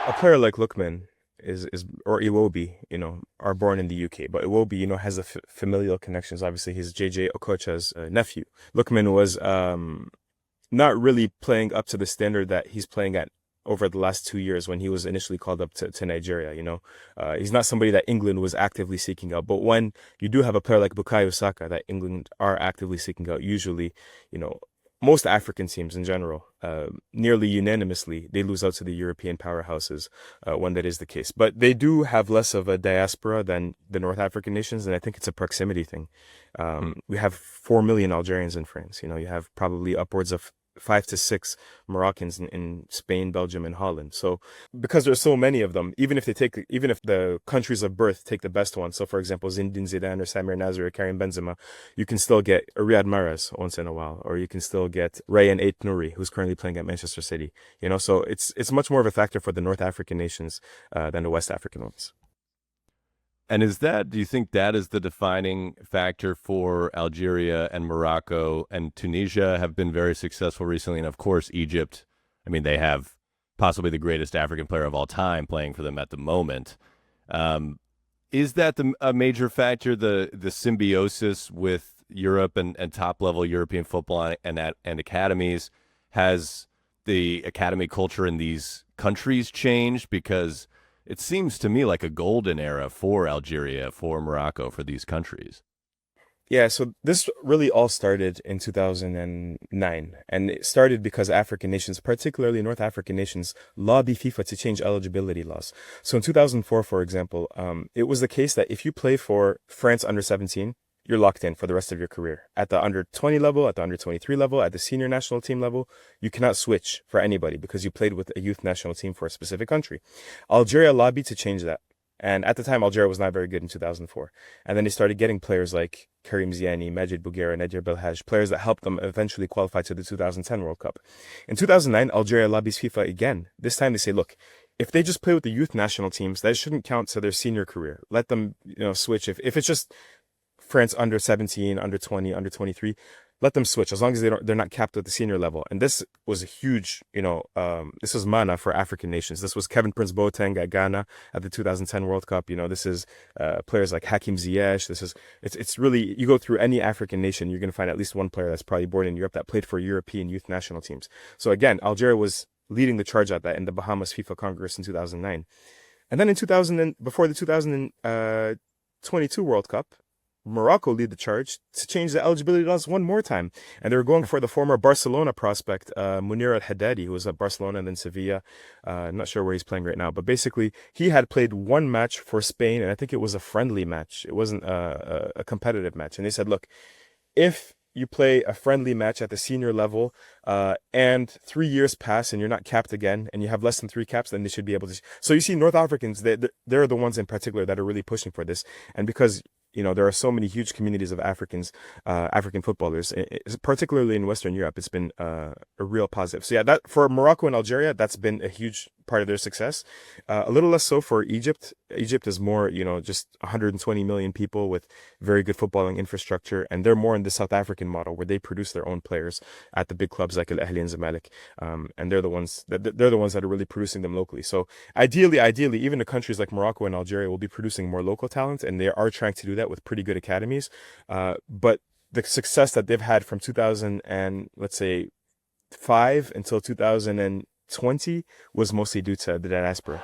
a player like Lookman is or Iwobi, are born in the UK, but Iwobi, has a familial connections. Obviously, he's JJ Okocha's nephew. Lookman was not really playing up to the standard that he's playing at over the last 2 years when he was initially called up to Nigeria. He's not somebody that England was actively seeking out. But when you do have a player like Bukayo Saka that England are actively seeking out, usually, you know, most African teams in general, nearly unanimously, they lose out to the European powerhouses when that is the case. But they do have less of a diaspora than the North African nations, and I think it's a proximity thing. Hmm. We have 4 million Algerians in France. You have probably upwards of 5 to 6 Moroccans in Spain, Belgium, and Holland. So because there's so many of them, even if the countries of birth take the best ones, so for example, Zinedine Zidane or Samir Nasri or Karim Benzema, you can still get a Riyad Mahrez once in a while, or you can still get Rayan Ait Nouri, who's currently playing at Manchester City. So it's much more of a factor for the North African nations than the West African ones. And do you think that is the defining factor for Algeria and Morocco and Tunisia have been very successful recently? And of course, Egypt, I mean, they have possibly the greatest African player of all time playing for them at the moment. Um, is that a major factor, the symbiosis with Europe and top level European football and academies? Has the academy culture in these countries changed? Because it seems to me like a golden era for Algeria, for Morocco, for these countries. Yeah, so this really all started in 2009. And it started because African nations, particularly North African nations, lobby FIFA to change eligibility laws. So in 2004, for example, it was the case that if you play for France under 17, you're locked in for the rest of your career. At the under 20 level, at the under 23 level, at the senior national team level, you cannot switch for anybody because you played with a youth national team for a specific country. Algeria lobbied to change that. And at the time, Algeria was not very good in 2004. And then they started getting players like Karim Ziani, Majid Bouguera, Nadir Belhaj, players that helped them eventually qualify to the 2010 World Cup. In 2009, Algeria lobbies FIFA again. This time they say, look, if they just play with the youth national teams, that shouldn't count to their senior career. Let them, switch. If it's just France under 17, under 20, under 23, let them switch as long as they're not capped at the senior level. And this was a huge, this was mana for African nations. This was Kevin Prince Boateng at Ghana at the 2010 World Cup. This is players like Hakim Ziyech. It's really, you go through any African nation, you're going to find at least one player that's probably born in Europe that played for European youth national teams. So again, Algeria was leading the charge at that in the Bahamas FIFA Congress in 2009. And then in 2000, before the 2022 World Cup, Morocco lead the charge to change the eligibility laws one more time. And they were going for the former Barcelona prospect, Munir Al-Haddadi, who was at Barcelona and then Sevilla. I'm not sure where he's playing right now. But basically, he had played one match for Spain, and I think it was a friendly match. It wasn't a competitive match. And they said, look, if you play a friendly match at the senior level and 3 years pass and you're not capped again and you have less than 3 caps, then they should be able to. So you see, North Africans, they're the ones in particular that are really pushing for this. And because there are so many huge communities of African footballers, particularly in Western Europe. It's been a real positive. So yeah, that for Morocco and Algeria, that's been a huge part of their success. A little less so for Egypt. Egypt is more, just 120 million people with very good footballing infrastructure, and they're more in the South African model where they produce their own players at the big clubs like Al Ahly and Zamalek, and they're the ones that are really producing them locally. So ideally, even the countries like Morocco and Algeria will be producing more local talent, and they are trying to do that with pretty good academies. But the success that they've had from 2000 and let's say 5 until 2020 was mostly due to the diaspora.